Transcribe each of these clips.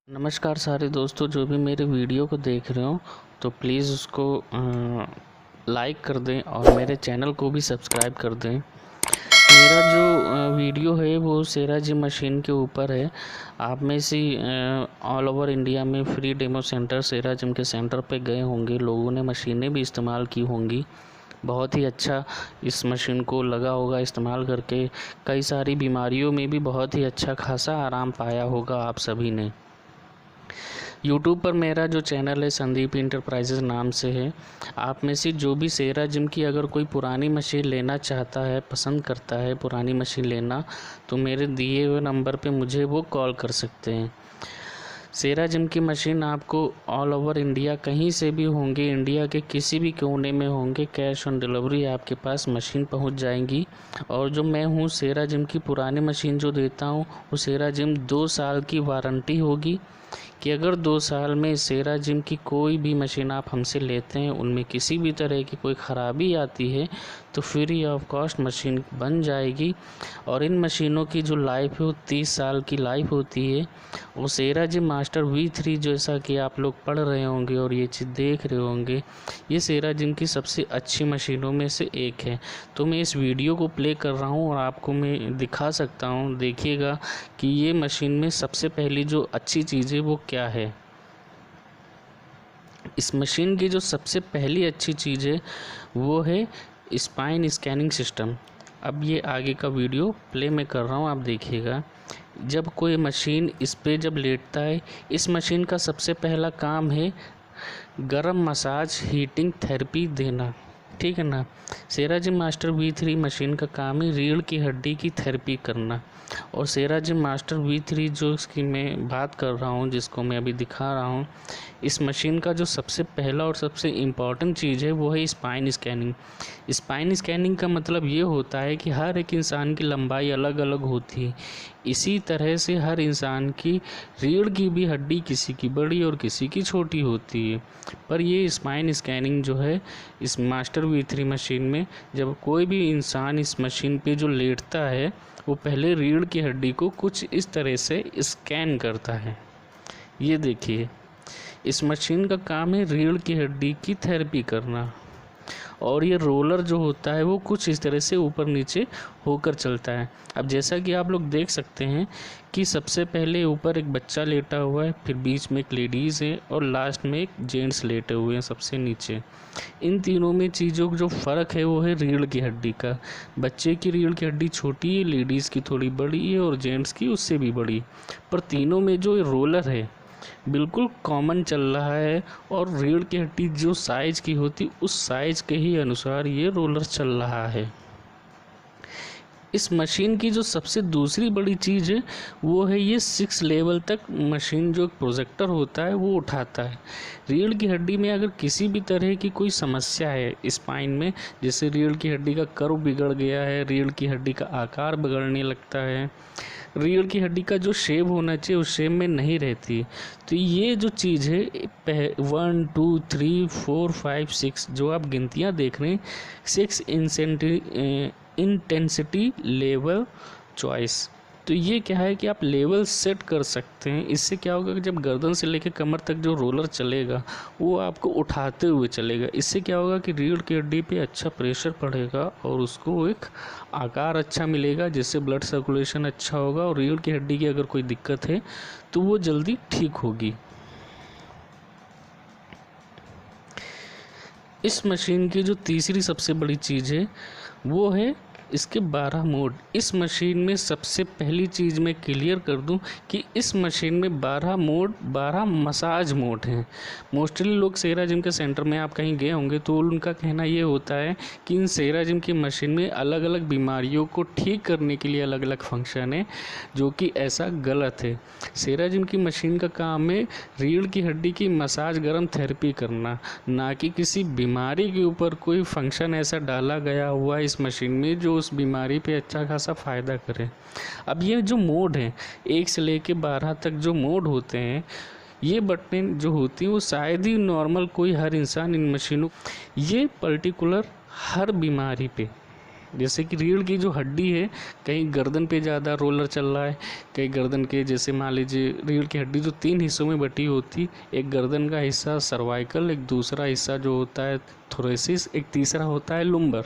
नमस्कार सारे दोस्तों, जो भी मेरे वीडियो को देख रहे हो तो प्लीज़ उसको लाइक कर दें और मेरे चैनल को भी सब्सक्राइब कर दें। मेरा जो वीडियो है वो सेरा जिम मशीन के ऊपर है। आप में से ऑल ओवर इंडिया में फ्री डेमो सेंटर सेरा जिम के सेंटर पे गए होंगे, लोगों ने मशीनें भी इस्तेमाल की होंगी। बहुत ही अच्छा इस मशीन को लगा होगा इस्तेमाल करके, कई सारी बीमारियों में भी बहुत ही अच्छा खासा आराम पाया होगा आप सभी ने। यूट्यूब पर मेरा जो चैनल है संदीप इंटरप्राइजेज़ नाम से है। आप में से जो भी सेरा जिम की अगर कोई पुरानी मशीन लेना चाहता है, पसंद करता है पुरानी मशीन लेना, तो मेरे दिए हुए नंबर पे मुझे वो कॉल कर सकते हैं। सेरा जिम की मशीन आपको ऑल ओवर इंडिया कहीं से भी होंगे, इंडिया के किसी भी कोने में होंगे, कैश ऑन डिलीवरी आपके पास मशीन पहुंच जाएंगी। और जो मैं हूं सेरा जिम की पुरानी मशीन जो देता हूं, वो सेरा जिम 2 साल की वारंटी होगी कि अगर 2 साल में सेरा जिम की कोई भी मशीन आप हमसे लेते हैं, उनमें किसी भी तरह की कोई ख़राबी आती है तो फ्री ऑफ कॉस्ट मशीन बन जाएगी। और इन मशीनों की जो लाइफ है वो 30 साल की लाइफ होती है। वो सेरा जिम मास्टर V3 जैसा कि आप लोग पढ़ रहे होंगे और ये चीज़ देख रहे होंगे, ये सेरा जिम की सबसे अच्छी मशीनों में से एक है। तो मैं इस वीडियो को प्ले कर रहा हूँ और आपको मैं दिखा सकता हूँ, देखिएगा कि ये मशीन में सबसे पहली जो अच्छी चीज़ है वो क्या है। इस मशीन की जो सबसे पहली अच्छी चीज़ है वो है स्पाइन स्कैनिंग सिस्टम। अब ये आगे का वीडियो प्ले में कर रहा हूँ, आप देखिएगा। जब कोई मशीन इस पे जब लेटता है, इस मशीन का सबसे पहला काम है गरम मसाज हीटिंग थेरेपी देना, ठीक है ना। सेरा जिम मास्टर V3 मशीन का काम है रीढ़ की हड्डी की थेरेपी करना। और सेरा जिम मास्टर V3 जो इसकी मैं बात कर रहा हूँ, जिसको मैं अभी दिखा रहा हूँ, इस मशीन का जो सबसे पहला और सबसे इम्पॉर्टेंट चीज़ है वो है स्पाइन स्कैनिंग। स्पाइन स्कैनिंग का मतलब ये होता है कि हर एक इंसान की लंबाई अलग अलग होती है, इसी तरह से हर इंसान की रीढ़ की भी हड्डी किसी की बड़ी और किसी की छोटी होती है। पर ये स्पाइन स्कैनिंग जो है इस मास्टर V3 मशीन में, जब कोई भी इंसान इस मशीन पे जो लेटता है, वो पहले रीढ़ की हड्डी को कुछ इस तरह से स्कैन करता है। ये देखिए, इस मशीन का काम है रीढ़ की हड्डी की थेरेपी करना। और ये रोलर जो होता है वो कुछ इस तरह से ऊपर नीचे होकर चलता है। अब जैसा कि आप लोग देख सकते हैं कि सबसे पहले ऊपर एक बच्चा लेटा हुआ है, फिर बीच में एक लेडीज़ है और लास्ट में एक जेंट्स लेटे हुए हैं सबसे नीचे। इन तीनों में चीज़ों का जो फ़र्क है वो है रीढ़ की हड्डी का। बच्चे की रीढ़ की हड्डी छोटी है, लेडीज़ की थोड़ी बड़ी है और जेंट्स की उससे भी बड़ी। पर तीनों में जो रोलर है बिल्कुल कॉमन चल रहा है, और रीढ़ की हड्डी जो साइज की होती उस साइज के ही अनुसार ये रोलर चल रहा है। इस मशीन की जो सबसे दूसरी बड़ी चीज़ है वो है ये 6 लेवल तक मशीन जो प्रोजेक्टर होता है वो उठाता है। रीढ़ की हड्डी में अगर किसी भी तरह की कोई समस्या है स्पाइन में, जैसे रीढ़ की हड्डी का कर्व बिगड़ गया है, रीढ़ की हड्डी का आकार बिगड़ने लगता है, रीढ़ की हड्डी का जो शेप होना चाहिए उस शेप में नहीं रहती, तो ये जो चीज़ है 1 2 3 4 5 6 जो आप गिनतियाँ देख रहे हैं, 6 इंटेंसिटी लेवल चॉइस। तो ये क्या है कि आप लेवल सेट कर सकते हैं। इससे क्या होगा कि जब गर्दन से लेकर कमर तक जो रोलर चलेगा वो आपको उठाते हुए चलेगा। इससे क्या होगा कि रीढ़ की हड्डी पे अच्छा प्रेशर पड़ेगा और उसको एक आकार अच्छा मिलेगा, जिससे ब्लड सर्कुलेशन अच्छा होगा और रीढ़ की हड्डी की अगर कोई दिक्कत है तो वो जल्दी ठीक होगी। इस मशीन की जो तीसरी सबसे बड़ी चीज़ है वो है इसके 12 मोड। इस मशीन में सबसे पहली चीज़ मैं क्लियर कर दूं कि इस मशीन में 12 मोड, 12 मसाज मोड हैं। मोस्टली लोग सेरा जिम के सेंटर में आप कहीं गए होंगे तो उनका कहना ये होता है कि इन सेरा जिम की मशीन में अलग अलग बीमारियों को ठीक करने के लिए अलग अलग फंक्शन है, जो कि ऐसा गलत है। सेरा जिम की मशीन का काम है रीढ़ की हड्डी की मसाज गर्म थेरेपी करना, ना कि किसी बीमारी के ऊपर कोई फंक्शन ऐसा डाला गया हुआ है इस मशीन में जो उस बीमारी पे अच्छा खासा फ़ायदा करे। अब ये जो मोड है 1 से लेके 12 तक जो मोड होते हैं, ये बटनें जो होती हैं वो शायद ही नॉर्मल कोई हर इंसान इन मशीनों, ये पर्टिकुलर हर बीमारी पे जैसे कि रीढ़ की जो हड्डी है, कहीं गर्दन पे ज़्यादा रोलर चल रहा है, कहीं गर्दन के, जैसे मान लीजिए रीढ़ की हड्डी जो 3 हिस्सों में बटी होती, एक गर्दन का हिस्सा सर्वाइकल, एक दूसरा हिस्सा जो होता है थोरेसिस, एक तीसरा होता है लुम्बर।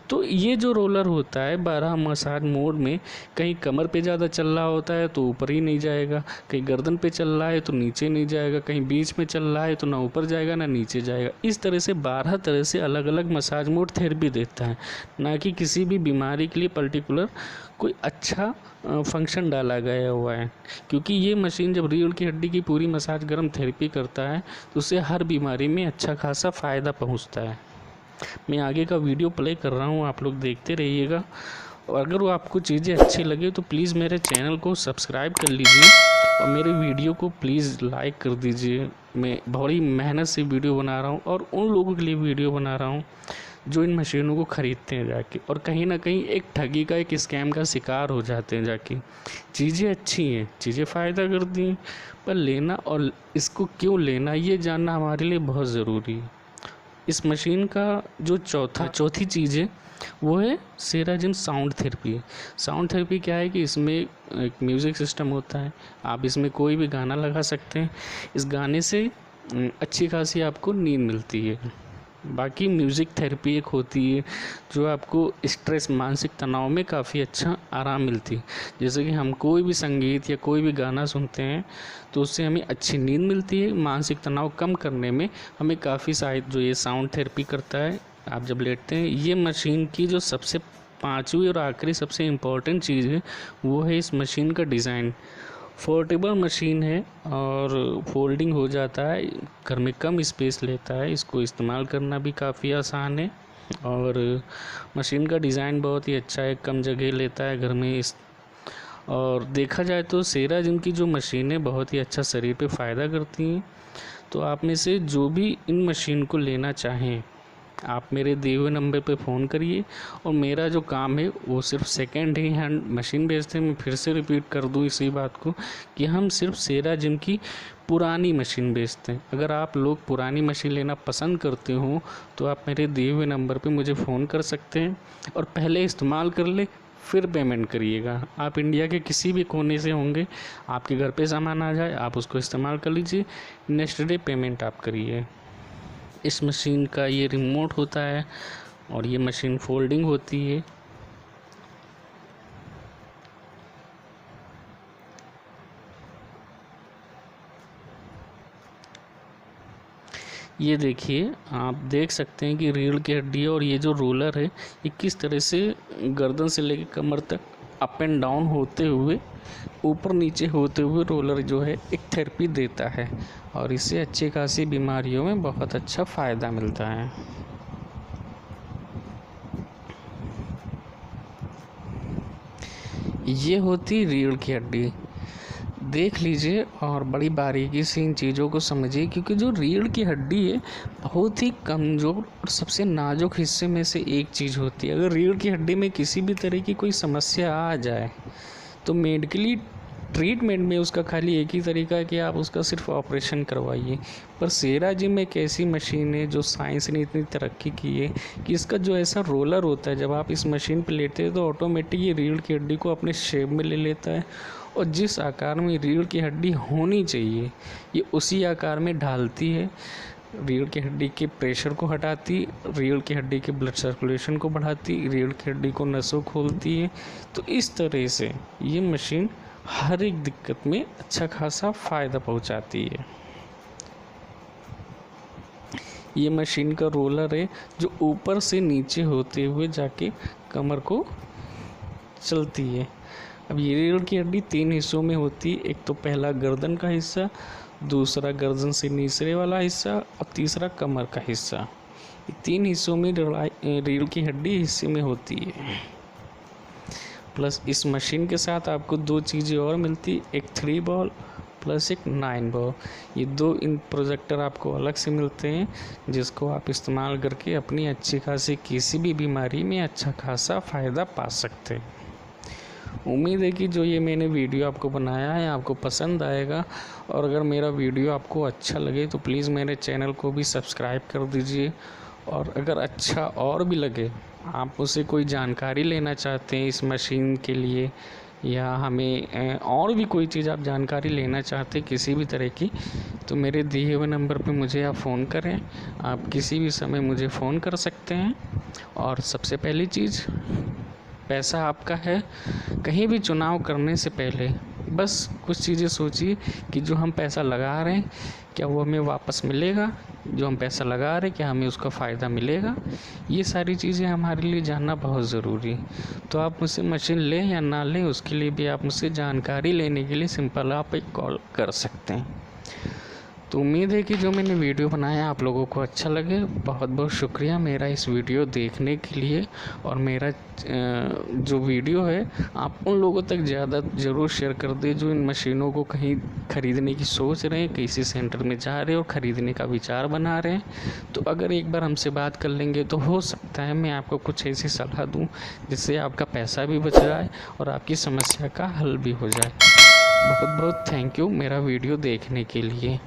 तो ये जो रोलर होता है 12 मसाज मोड में, कहीं कमर पे ज़्यादा चल रहा होता है तो ऊपर ही नहीं जाएगा, कहीं गर्दन पे चल रहा है तो नीचे नहीं जाएगा, कहीं बीच में चल रहा है तो ना ऊपर जाएगा ना नीचे जाएगा। इस तरह से 12 तरह से अलग अलग मसाज मोड थेरेपी देता है, ना कि किसी भी बीमारी के लिए पर्टिकुलर कोई अच्छा फंक्शन डाला गया हुआ है। क्योंकि ये मशीन जब रीढ़ की हड्डी की पूरी मसाज गर्म थेरेपी करता है तो उससे हर बीमारी में अच्छा खासा फ़ायदा पहुँचता है। मैं आगे का वीडियो प्ले कर रहा हूँ, आप लोग देखते रहिएगा। और अगर वो आपको चीज़ें अच्छी लगे तो प्लीज़ मेरे चैनल को सब्सक्राइब कर लीजिए और मेरे वीडियो को प्लीज़ लाइक कर दीजिए। मैं बड़ी मेहनत से वीडियो बना रहा हूँ और उन लोगों के लिए वीडियो बना रहा हूँ जो इन मशीनों को ख़रीदते हैं जाके, और कहीं ना कहीं एक ठगी का, एक स्कैम का शिकार हो जाते हैं जाके। चीज़ें अच्छी हैं, चीज़ें फ़ायदा करती हैं, पर लेना और इसको क्यों लेना ये जानना हमारे लिए बहुत ज़रूरी है। इस मशीन का जो चौथी चीज़ है वो है सेराजिन साउंड थेरेपी। साउंड थेरेपी क्या है कि इसमें एक म्यूज़िक सिस्टम होता है, आप इसमें कोई भी गाना लगा सकते हैं, इस गाने से अच्छी खासी आपको नींद मिलती है। बाकी म्यूज़िक थेरेपी एक होती है जो आपको स्ट्रेस, मानसिक तनाव में काफ़ी अच्छा आराम मिलती है। जैसे कि हम कोई भी संगीत या कोई भी गाना सुनते हैं तो उससे हमें अच्छी नींद मिलती है, मानसिक तनाव कम करने में हमें काफ़ी सहायता जो ये साउंड थेरेपी करता है। आप जब लेटते हैं, ये मशीन की जो सबसे 5वीं और आखिरी सबसे इम्पोर्टेंट चीज़ है वो है इस मशीन का डिज़ाइन। फोल्डेबल मशीन है और फोल्डिंग हो जाता है, घर में कम स्पेस लेता है, इसको इस्तेमाल करना भी काफ़ी आसान है और मशीन का डिज़ाइन बहुत ही अच्छा है, कम जगह लेता है घर में। और देखा जाए तो सेराजिन की जो मशीनें बहुत ही अच्छा शरीर पे फ़ायदा करती हैं। तो आप में से जो भी इन मशीन को लेना चाहें, आप मेरे दिए हुए नंबर पे फ़ोन करिए और मेरा जो काम है वो सिर्फ सेकेंड हैंड मशीन बेचते हैं। मैं फिर से रिपीट कर दूँ इसी बात को कि हम सिर्फ सेराजिन की पुरानी मशीन बेचते हैं। अगर आप लोग पुरानी मशीन लेना पसंद करते हो तो आप मेरे दिए हुए नंबर पे मुझे फ़ोन कर सकते हैं और पहले इस्तेमाल कर ले, फिर पेमेंट करिएगा। आप इंडिया के किसी भी कोने से होंगे, आपके घर पे सामान आ जाए, आप उसको इस्तेमाल कर लीजिए, नेक्स्ट डे पेमेंट आप करिए। इस मशीन का ये रिमोट होता है और ये मशीन फोल्डिंग होती है। ये देखिए, आप देख सकते हैं कि रीढ़ की हड्डी और ये जो रोलर है ये किस तरह से गर्दन से लेकर कमर तक अप एंड डाउन होते हुए, ऊपर नीचे होते हुए रोलर जो है एक थेरेपी देता है और इससे अच्छी खासी बीमारियों में बहुत अच्छा फ़ायदा मिलता है। ये होती रीढ़ की हड्डी, देख लीजिए और बड़ी बारीकी से इन चीज़ों को समझिए, क्योंकि जो रीढ़ की हड्डी है बहुत ही कमज़ोर और सबसे नाजुक हिस्से में से एक चीज़ होती है। अगर रीढ़ की हड्डी में किसी भी तरह की कोई समस्या आ जाए तो मेडिकली ट्रीटमेंट में उसका खाली एक ही तरीका है कि आप उसका सिर्फ ऑपरेशन करवाइए। पर सेराजिन एक ऐसी मशीन है जो साइंस ने इतनी तरक्की की है कि इसका जो ऐसा रोलर होता है, जब आप इस मशीन पर लेते हैं तो ऑटोमेटिक ये रीढ़ की हड्डी को अपने शेप में ले लेता है और जिस आकार में रीढ़ की हड्डी होनी चाहिए ये उसी आकार में ढालती है। रीढ़ की हड्डी के प्रेशर को हटाती, रीढ़ की हड्डी के ब्लड सर्कुलेशन को बढ़ाती, रीढ़ की हड्डी को नसों खोलती है। तो इस तरह से ये मशीन हर एक दिक्कत में अच्छा खासा फ़ायदा पहुंचाती है। ये मशीन का रोलर है जो ऊपर से नीचे होते हुए जाके कमर को चलती है। अब ये रीढ़ की हड्डी 3 हिस्सों में होती है, एक तो पहला गर्दन का हिस्सा, दूसरा गर्दन से निचले वाला हिस्सा और तीसरा कमर का हिस्सा। ये 3 हिस्सों में रीढ़ की हड्डी हिस्से में होती है। प्लस इस मशीन के साथ आपको 2 चीज़ें और मिलती, एक 3 बॉल प्लस एक 9 बॉल। ये 2 इन प्रोजेक्टर आपको अलग से मिलते हैं जिसको आप इस्तेमाल करके अपनी अच्छी खासी किसी भी बीमारी में अच्छा खासा फ़ायदा पा सकते हैं। उम्मीद है कि जो ये मैंने वीडियो आपको बनाया है आपको पसंद आएगा, और अगर मेरा वीडियो आपको अच्छा लगे तो प्लीज़ मेरे चैनल को भी सब्सक्राइब कर दीजिए और अगर अच्छा और भी लगे, आप उससे कोई जानकारी लेना चाहते हैं इस मशीन के लिए, या हमें और भी कोई चीज़ आप जानकारी लेना चाहते हैं किसी भी तरह की, तो मेरे दिए हुए नंबर पे मुझे आप फ़ोन करें। आप किसी भी समय मुझे फ़ोन कर सकते हैं। और सबसे पहली चीज़, पैसा आपका है। कहीं भी चुनाव करने से पहले बस कुछ चीज़ें सोचिए कि जो हम पैसा लगा रहे हैं क्या वो हमें वापस मिलेगा, जो हम पैसा लगा रहे हैं क्या हमें उसका फ़ायदा मिलेगा। ये सारी चीज़ें हमारे लिए जानना बहुत ज़रूरी है। तो आप मुझसे मशीन लें या ना लें, उसके लिए भी आप मुझसे जानकारी लेने के लिए सिंपल आप एक कॉल कर सकते हैं। तो उम्मीद है कि जो मैंने वीडियो बनाया आप लोगों को अच्छा लगे। बहुत बहुत शुक्रिया मेरा इस वीडियो देखने के लिए। और मेरा जो वीडियो है आप उन लोगों तक ज़्यादा ज़रूर शेयर कर दें जो इन मशीनों को कहीं ख़रीदने की सोच रहे हैं, किसी सेंटर में जा रहे हैं और ख़रीदने का विचार बना रहे हैं। तो अगर एक बार हमसे बात कर लेंगे तो हो सकता है मैं आपको कुछ ऐसी सलाह दूँ जिससे आपका पैसा भी बच जाए और आपकी समस्या का हल भी हो जाए। बहुत बहुत थैंक यू मेरा वीडियो देखने के लिए।